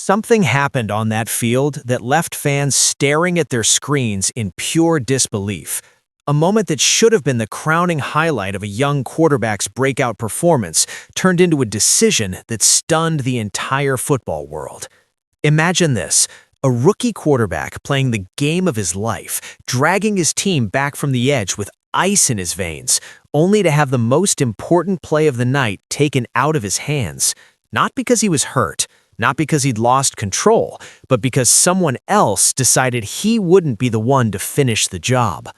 Something happened on that field that left fans staring at their screens in pure disbelief. A moment that should have been the crowning highlight of a young quarterback's breakout performance turned into a decision that stunned the entire football world. Imagine this: a rookie quarterback playing the game of his life, dragging his team back from the edge with ice in his veins, only to have the most important play of the night taken out of his hands. Not because he was hurt, not because he'd lost control, but because someone else decided he wouldn't be the one to finish the job.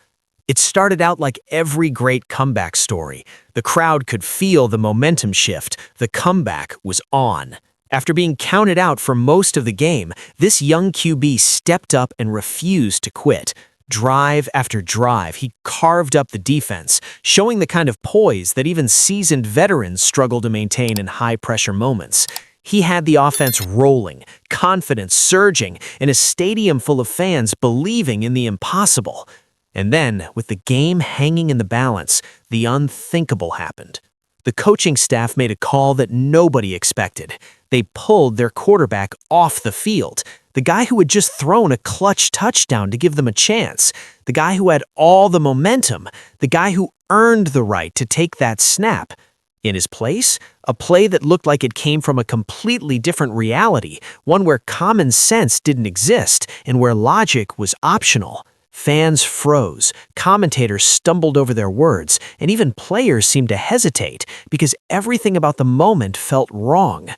It started out like every great comeback story. The crowd could feel the momentum shift. The comeback was on. After being counted out for most of the game, this young QB stepped up and refused to quit. Drive after drive, he carved up the defense, showing the kind of poise that even seasoned veterans struggle to maintain in high-pressure moments. He had the offense rolling, confidence surging, and a stadium full of fans believing in the impossible. And then, with the game hanging in the balance, the unthinkable happened. The coaching staff made a call that nobody expected. They pulled their quarterback off the field. The guy who had just thrown a clutch touchdown to give them a chance. The guy who had all the momentum. The guy who earned the right to take that snap. In his place, a play that looked like it came from a completely different reality, one where common sense didn't exist and where logic was optional. Fans froze, commentators stumbled over their words, and even players seemed to hesitate because everything about the moment felt wrong.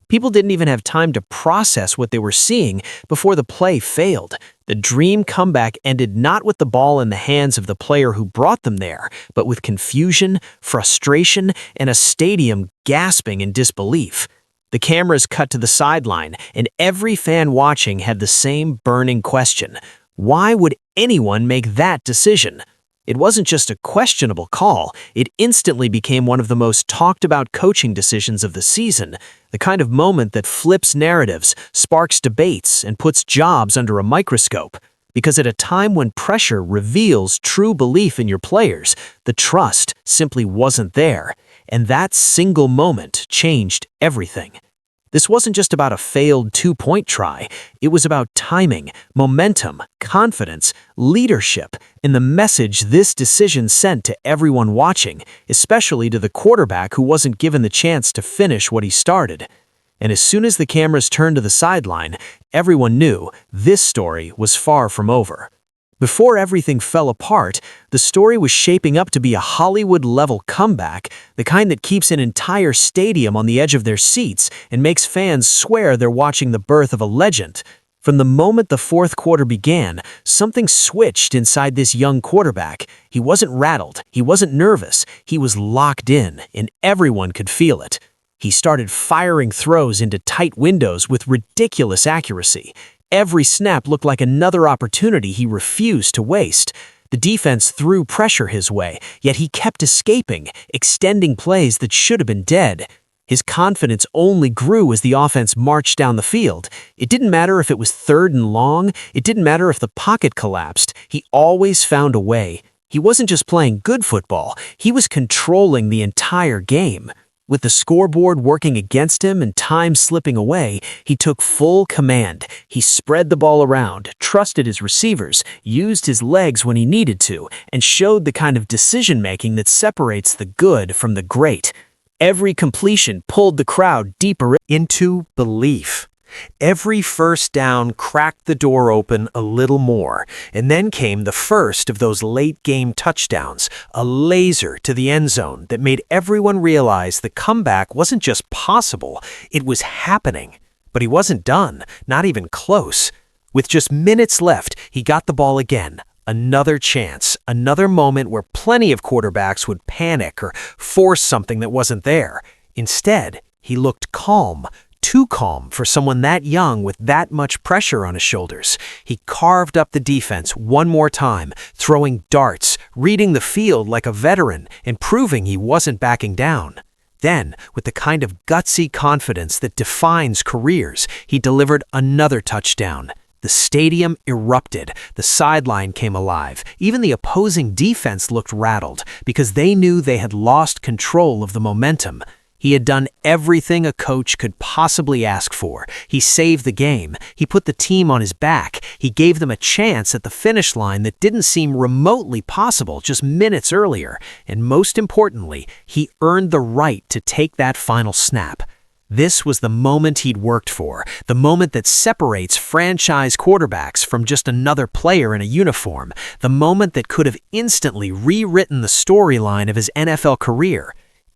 People didn't even have time to process what they were seeing before the play failed. The dream comeback ended not with the ball in the hands of the player who brought them there, but with confusion, frustration, and a stadium gasping in disbelief. The cameras cut to the sideline, and every fan watching had the same burning question: why would anyone make that decision? It wasn't just a questionable call, it instantly became one of the most talked about coaching decisions of the season, the kind of moment that flips narratives, sparks debates, and puts jobs under a microscope. Because at a time when pressure reveals true belief in your players, the trust simply wasn't there, and that single moment changed everything. This wasn't just about a failed two-point try. It was about timing, momentum, confidence, leadership, and the message this decision sent to everyone watching, especially to the quarterback who wasn't given the chance to finish what he started. And as soon as the cameras turned to the sideline, everyone knew this story was far from over. Before everything fell apart, the story was shaping up to be a Hollywood-level comeback, the kind that keeps an entire stadium on the edge of their seats and makes fans swear they're watching the birth of a legend. From the moment the fourth quarter began, something switched inside this young quarterback. He wasn't rattled, he wasn't nervous, he was locked in, and everyone could feel it. He started firing throws into tight windows with ridiculous accuracy. Every snap looked like another opportunity he refused to waste. The defense threw pressure his way, yet he kept escaping, extending plays that should have been dead. His confidence only grew as the offense marched down the field. It didn't matter if it was third and long, it didn't matter if the pocket collapsed, he always found a way. He wasn't just playing good football, he was controlling the entire game. With the scoreboard working against him and time slipping away, he took full command. He spread the ball around, trusted his receivers, used his legs when he needed to, and showed the kind of decision-making that separates the good from the great. Every completion pulled the crowd deeper into belief. Every first down cracked the door open a little more, and then came the first of those late-game touchdowns, a laser to the end zone that made everyone realize the comeback wasn't just possible, it was happening. But he wasn't done, not even close. With just minutes left, he got the ball again. Another chance, another moment where plenty of quarterbacks would panic or force something that wasn't there. Instead, he looked calm. Too calm for someone that young with that much pressure on his shoulders. He carved up the defense one more time, throwing darts, reading the field like a veteran, and proving he wasn't backing down. Then, with the kind of gutsy confidence that defines careers, he delivered another touchdown. The stadium erupted, the sideline came alive, even the opposing defense looked rattled because they knew they had lost control of the momentum. He had done everything a coach could possibly ask for. He saved the game. He put the team on his back. He gave them a chance at the finish line that didn't seem remotely possible just minutes earlier. And most importantly, he earned the right to take that final snap. This was the moment he'd worked for, the moment that separates franchise quarterbacks from just another player in a uniform, the moment that could have instantly rewritten the storyline of his NFL career.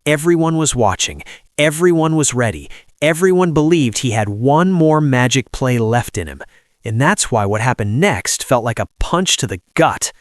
Everyone was watching, everyone was ready, everyone believed he had one more magic play left in him. And that's why what happened next felt like a punch to the gut.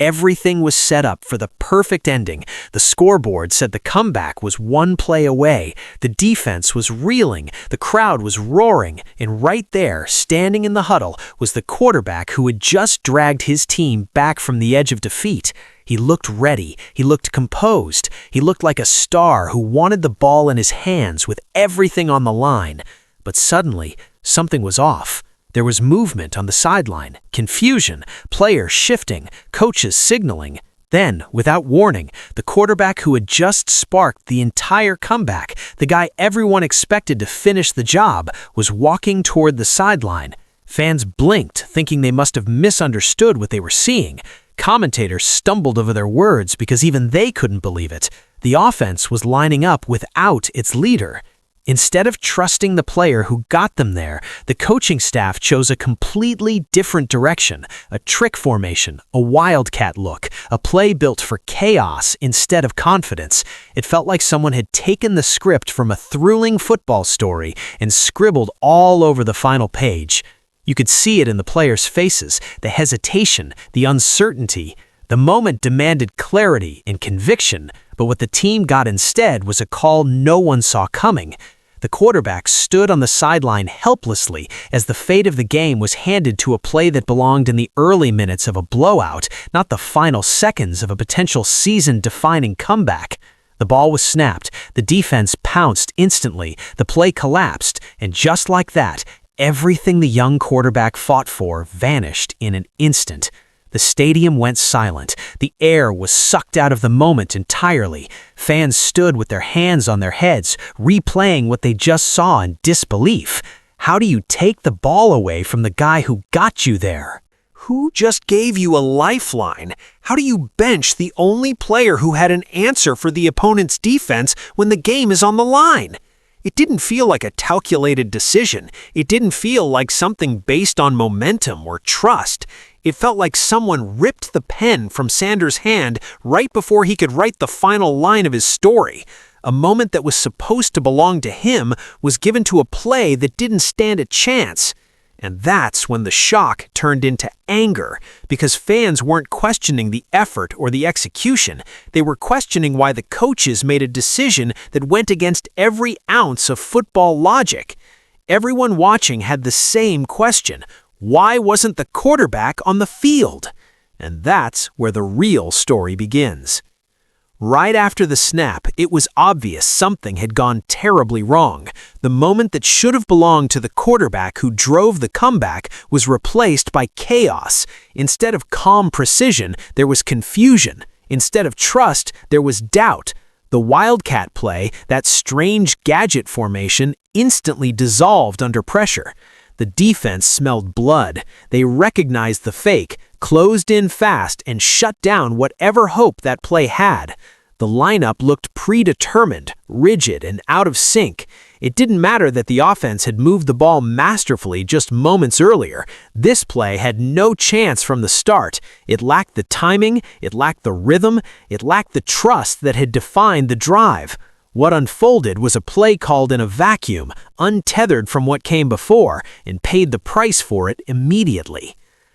Everything was set up for the perfect ending. The scoreboard said the comeback was one play away. The defense was reeling. The crowd was roaring. And right there, standing in the huddle, was the quarterback who had just dragged his team back from the edge of defeat. He looked ready. He looked composed. He looked like a star who wanted the ball in his hands with everything on the line. But suddenly, something was off. There was movement on the sideline, confusion, players shifting, coaches signaling. Then, without warning, the quarterback who had just sparked the entire comeback, the guy everyone expected to finish the job, was walking toward the sideline. Fans blinked, thinking they must have misunderstood what they were seeing. Commentators stumbled over their words because even they couldn't believe it. The offense was lining up without its leader. Instead of trusting the player who got them there, the coaching staff chose a completely different direction, a trick formation, a wildcat look, a play built for chaos instead of confidence. It felt like someone had taken the script from a thrilling football story and scribbled all over the final page. You could see it in the players' faces, the hesitation, the uncertainty. The moment demanded clarity and conviction, but what the team got instead was a call no one saw coming. The quarterback stood on the sideline helplessly as the fate of the game was handed to a play that belonged in the early minutes of a blowout, not the final seconds of a potential season-defining comeback. The ball was snapped, the defense pounced instantly, the play collapsed, and just like that, everything the young quarterback fought for vanished in an instant. The stadium went silent. The air was sucked out of the moment entirely. Fans stood with their hands on their heads, replaying what they just saw in disbelief. How do you take the ball away from the guy who got you there? Who just gave you a lifeline? How do you bench the only player who had an answer for the opponent's defense when the game is on the line? It didn't feel like a calculated decision. It didn't feel like something based on momentum or trust. It felt like someone ripped the pen from Sanders' hand right before he could write the final line of his story. A moment that was supposed to belong to him was given to a play that didn't stand a chance. And that's when the shock turned into anger, because fans weren't questioning the effort or the execution. They were questioning why the coaches made a decision that went against every ounce of football logic. Everyone watching had the same question. Why wasn't the quarterback on the field? And that's where the real story begins. Right after the snap, it was obvious something had gone terribly wrong. The moment that should have belonged to the quarterback who drove the comeback was replaced by chaos. Instead of calm precision, there was confusion. Instead of trust, there was doubt. The Wildcat play, that strange gadget formation, instantly dissolved under pressure. The defense smelled blood. They recognized the fake, closed in fast, and shut down whatever hope that play had. The lineup looked predetermined, rigid, and out of sync. It didn't matter that the offense had moved the ball masterfully just moments earlier. This play had no chance from the start. It lacked the timing, it lacked the rhythm, it lacked the trust that had defined the drive. What unfolded was a play called in a vacuum, untethered from what came before, and paid the price for it immediately.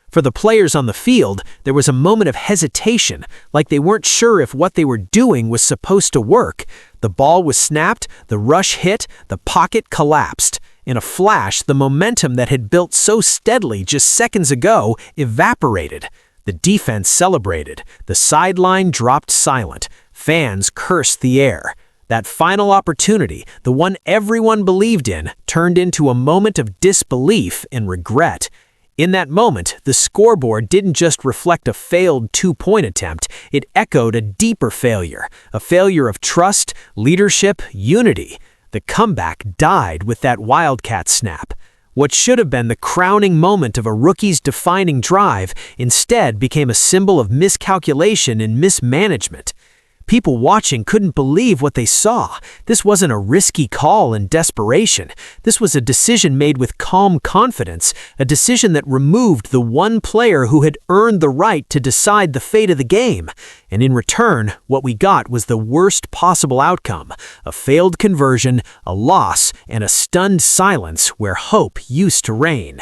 For the players on the field, there was a moment of hesitation, like they weren't sure if what they were doing was supposed to work. The ball was snapped, the rush hit, the pocket collapsed. In a flash, the momentum that had built so steadily just seconds ago evaporated. The defense celebrated. The sideline dropped silent. Fans cursed the air. That final opportunity, the one everyone believed in, turned into a moment of disbelief and regret. In that moment, the scoreboard didn't just reflect a failed two-point attempt, it echoed a deeper failure, a failure of trust, leadership, unity. The comeback died with that Wildcat snap. What should have been the crowning moment of a rookie's defining drive instead became a symbol of miscalculation and mismanagement. People watching couldn't believe what they saw. This wasn't a risky call in desperation. This was a decision made with calm confidence, a decision that removed the one player who had earned the right to decide the fate of the game. And in return, what we got was the worst possible outcome: a failed conversion, a loss, and a stunned silence where hope used to reign.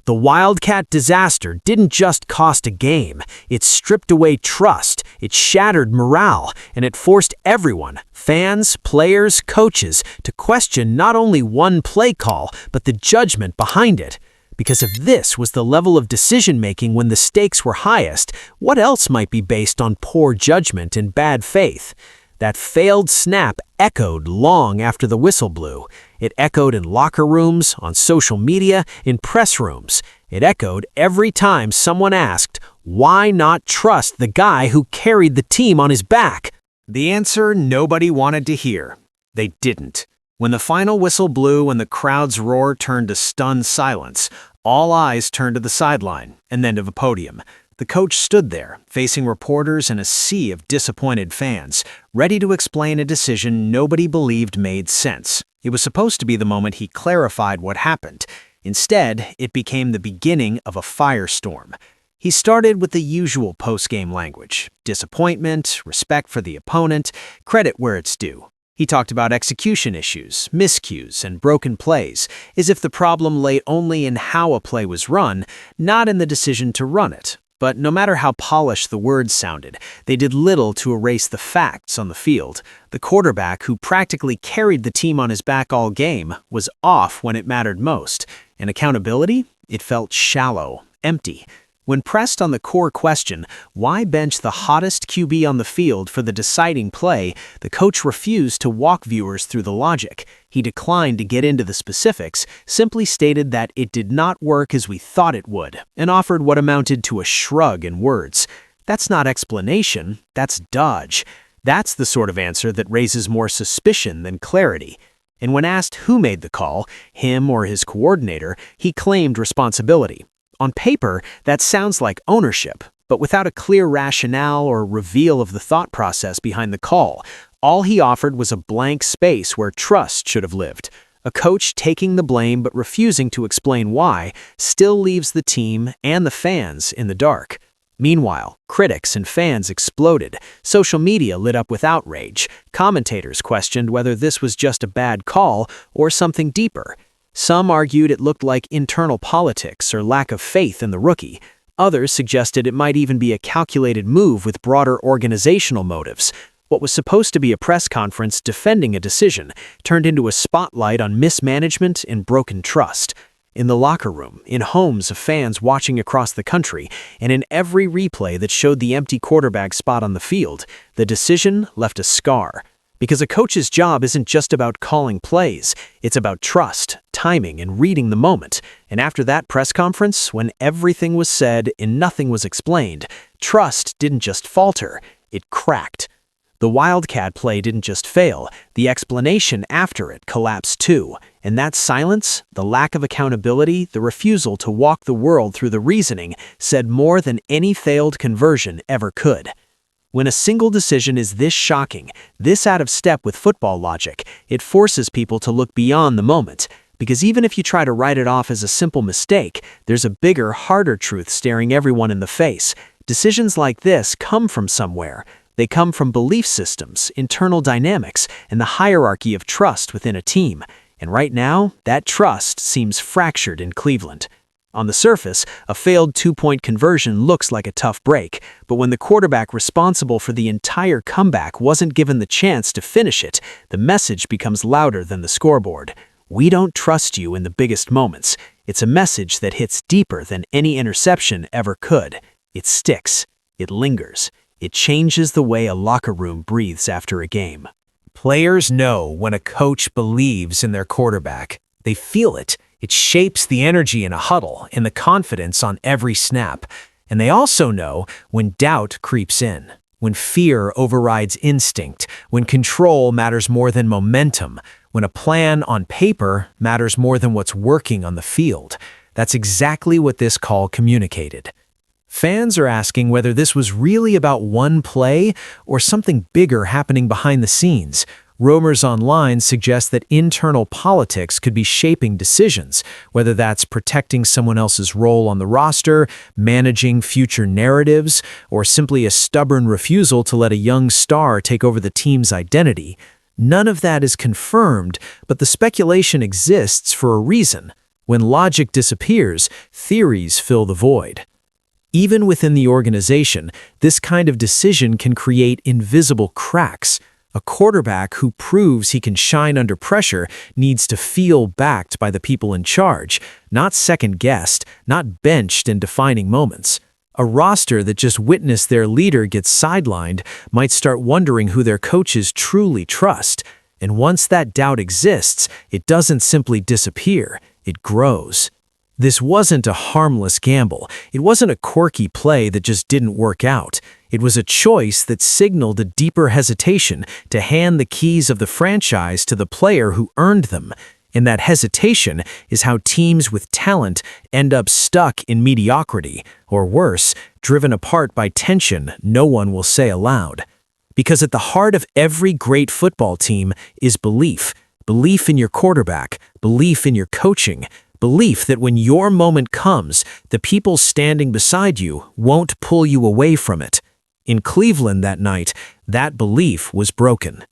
The Wildcat disaster didn't just cost a game. It stripped away trust, it shattered morale, and it forced everyone, fans, players, coaches, to question not only one play call, but the judgment behind it. Because if this was the level of decision-making when the stakes were highest, what else might be based on poor judgment and bad faith? That failed snap echoed long after the whistle blew. It echoed in locker rooms, on social media, in press rooms. It echoed every time someone asked, why not trust the guy who carried the team on his back? The answer nobody wanted to hear. They didn't. When the final whistle blew and the crowd's roar turned to stunned silence, all eyes turned to the sideline and then to the podium. The coach stood there, facing reporters and a sea of disappointed fans, ready to explain a decision nobody believed made sense. It was supposed to be the moment he clarified what happened. Instead, it became the beginning of a firestorm. He started with the usual postgame language: disappointment, respect for the opponent, credit where it's due. He talked about execution issues, miscues, and broken plays, as if the problem lay only in how a play was run, not in the decision to run it. But no matter how polished the words sounded, they did little to erase the facts on the field. The quarterback, who practically carried the team on his back all game, was off when it mattered most. And accountability? It felt shallow, empty. When pressed on the core question, why bench the hottest QB on the field for the deciding play, the coach refused to walk viewers through the logic. He declined to get into the specifics, simply stated that it did not work as we thought it would, and offered what amounted to a shrug in words. That's not explanation, that's dodge. That's the sort of answer that raises more suspicion than clarity. And when asked who made the call, him or his coordinator, he claimed responsibility. On paper, that sounds like ownership, but without a clear rationale or reveal of the thought process behind the call, all he offered was a blank space where trust should have lived. A coach taking the blame but refusing to explain why still leaves the team and the fans in the dark. Meanwhile, critics and fans exploded. Social media lit up with outrage. Commentators questioned whether this was just a bad call or something deeper. Some argued it looked like internal politics or lack of faith in the rookie. Others suggested it might even be a calculated move with broader organizational motives. What was supposed to be a press conference defending a decision turned into a spotlight on mismanagement and broken trust. In the locker room, in homes of fans watching across the country, and in every replay that showed the empty quarterback spot on the field, the decision left a scar. Because a coach's job isn't just about calling plays, it's about trust, timing, and reading the moment. And after that press conference, when everything was said and nothing was explained, trust didn't just falter, it cracked. The Wildcat play didn't just fail, the explanation after it collapsed too. And that silence, the lack of accountability, the refusal to walk the world through the reasoning, said more than any failed conversion ever could. When a single decision is this shocking, this out of step with football logic, it forces people to look beyond the moment. Because even if you try to write it off as a simple mistake, there's a bigger, harder truth staring everyone in the face. Decisions like this come from somewhere. They come from belief systems, internal dynamics, and the hierarchy of trust within a team. And right now, that trust seems fractured in Cleveland. On the surface, a failed two-point conversion looks like a tough break, but when the quarterback responsible for the entire comeback wasn't given the chance to finish it, the message becomes louder than the scoreboard. We don't trust you in the biggest moments. It's a message that hits deeper than any interception ever could. It sticks. It lingers. It changes the way a locker room breathes after a game. Players know when a coach believes in their quarterback. They feel it. It shapes the energy in a huddle and the confidence on every snap. And they also know when doubt creeps in, when fear overrides instinct, when control matters more than momentum, when a plan on paper matters more than what's working on the field. That's exactly what this call communicated. Fans are asking whether this was really about one play or something bigger happening behind the scenes. Rumors online suggest that internal politics could be shaping decisions, whether that's protecting someone else's role on the roster, managing future narratives, or simply a stubborn refusal to let a young star take over the team's identity. None of that is confirmed, but the speculation exists for a reason. When logic disappears, theories fill the void. Even within the organization, this kind of decision can create invisible cracks. A quarterback who proves he can shine under pressure needs to feel backed by the people in charge, not second-guessed, not benched in defining moments. A roster that just witnessed their leader get sidelined might start wondering who their coaches truly trust. And once that doubt exists, it doesn't simply disappear, it grows. This wasn't a harmless gamble. It wasn't a quirky play that just didn't work out. It was a choice that signaled a deeper hesitation to hand the keys of the franchise to the player who earned them. And that hesitation is how teams with talent end up stuck in mediocrity, or worse, driven apart by tension no one will say aloud. Because at the heart of every great football team is belief. Belief in your quarterback, belief in your coaching, belief that when your moment comes, the people standing beside you won't pull you away from it. In Cleveland that night, that belief was broken.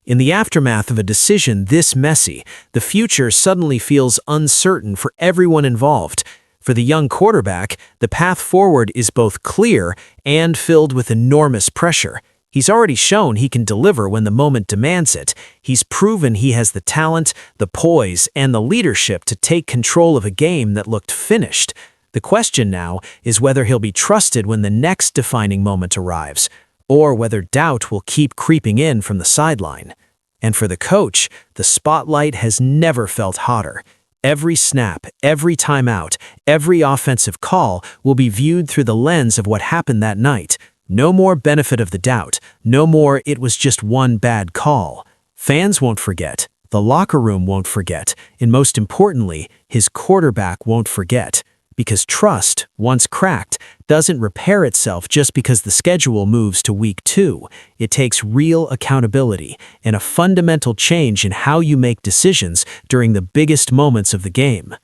In the aftermath of a decision this messy, the future suddenly feels uncertain for everyone involved. For the young quarterback, the path forward is both clear and filled with enormous pressure. He's already shown he can deliver when the moment demands it. He's proven he has the talent, the poise, and the leadership to take control of a game that looked finished. The question now is whether he'll be trusted when the next defining moment arrives, or whether doubt will keep creeping in from the sideline. And for the coach, the spotlight has never felt hotter. Every snap, every timeout, every offensive call will be viewed through the lens of what happened that night. No more benefit of the doubt. No more it was just one bad call. Fans won't forget. The locker room won't forget. And most importantly, his quarterback won't forget. Because trust, once cracked, doesn't repair itself just because the schedule moves to week 2. It takes real accountability and a fundamental change in how you make decisions during the biggest moments of the game.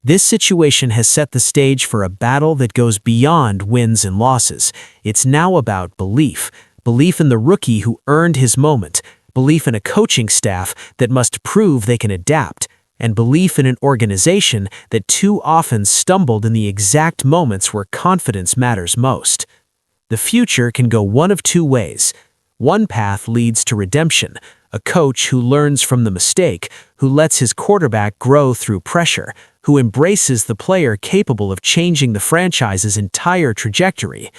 This situation has set the stage for a battle that goes beyond wins and losses. It's now about belief. Belief in the rookie who earned his moment. Belief in a coaching staff that must prove they can adapt. And belief in an organization that too often stumbled in the exact moments where confidence matters most. The future can go one of two ways. One path leads to redemption, a coach who learns from the mistake, who lets his quarterback grow through pressure, who embraces the player capable of changing the franchise's entire trajectory,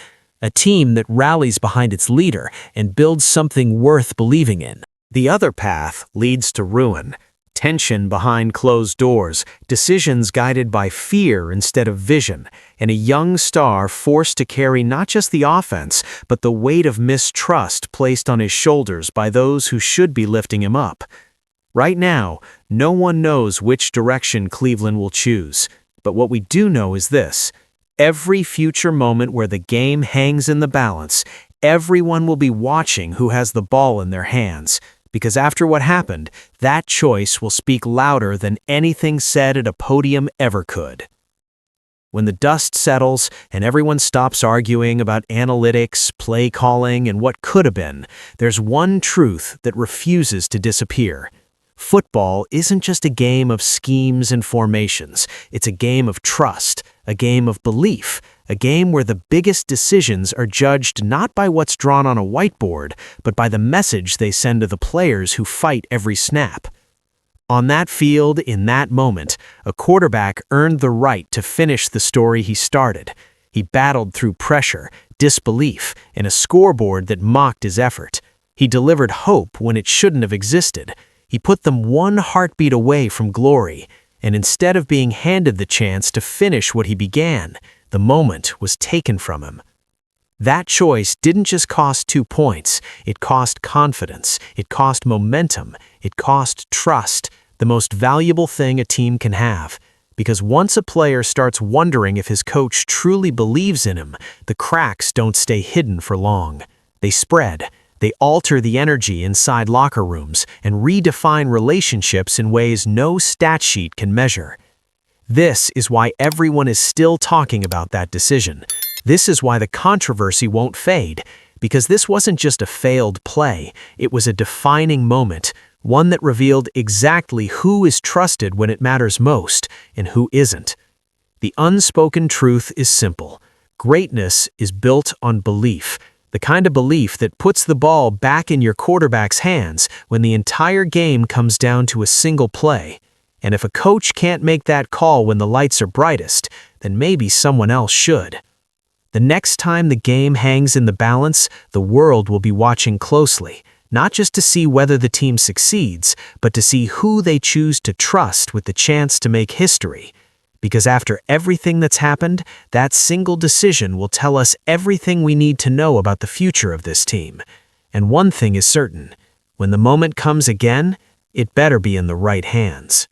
a team that rallies behind its leader and builds something worth believing in. The other path leads to ruin. Tension behind closed doors, decisions guided by fear instead of vision, and a young star forced to carry not just the offense, but the weight of mistrust placed on his shoulders by those who should be lifting him up. Right now, no one knows which direction Cleveland will choose, but what we do know is this. Every future moment where the game hangs in the balance, everyone will be watching who has the ball in their hands. Because after what happened, that choice will speak louder than anything said at a podium ever could. When the dust settles and everyone stops arguing about analytics, play calling, and what could have been, there's one truth that refuses to disappear. Football isn't just a game of schemes and formations. It's a game of trust, a game of belief, a game where the biggest decisions are judged not by what's drawn on a whiteboard, but by the message they send to the players who fight every snap. On that field, in that moment, a quarterback earned the right to finish the story he started. He battled through pressure, disbelief, and a scoreboard that mocked his effort. He delivered hope when it shouldn't have existed. He put them one heartbeat away from glory. And instead of being handed the chance to finish what he began, the moment was taken from him. That choice didn't just cost 2 points, it cost confidence, it cost momentum, it cost trust, the most valuable thing a team can have. Because once a player starts wondering if his coach truly believes in him, the cracks don't stay hidden for long. They spread. They alter the energy inside locker rooms and redefine relationships in ways no stat sheet can measure. This is why everyone is still talking about that decision. This is why the controversy won't fade, because this wasn't just a failed play, it was a defining moment, one that revealed exactly who is trusted when it matters most and who isn't. The unspoken truth is simple. Greatness is built on belief, the kind of belief that puts the ball back in your quarterback's hands when the entire game comes down to a single play. And if a coach can't make that call when the lights are brightest, then maybe someone else should. The next time the game hangs in the balance, the world will be watching closely, not just to see whether the team succeeds, but to see who they choose to trust with the chance to make history. Because after everything that's happened, that single decision will tell us everything we need to know about the future of this team. And one thing is certain, when the moment comes again, it better be in the right hands.